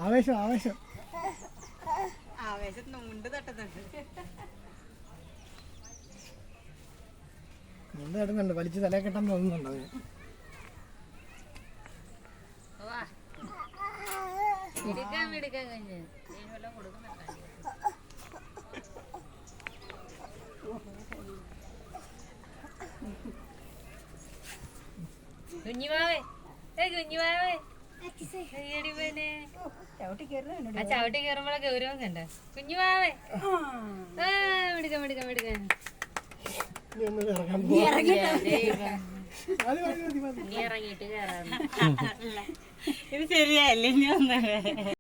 ആവേശം ആവേശം ആവേശത്തിന് മുണ്ട് തട്ടുന്നുണ്ട്. മുണ്ട് തട്ടുന്നുണ്ട്, വലിച്ച് തലേ കെട്ടാൻ തോന്നുന്നുണ്ട് അവന്. കുഞ്ഞുമാവേ കുഞ്ഞുമാവേ ചവിട്ടി കയറുമ്പോഴെ ഗൗരവം കണ്ട കുഞ്ഞുമാവേ മിടുക്കാൻ മിടുക്കാൻ മിടുക്കാൻ ഇനി ഇറങ്ങിയിട്ട് കയറാം. ഇത് ശരിയല്ലേ? ഇനി വന്നേ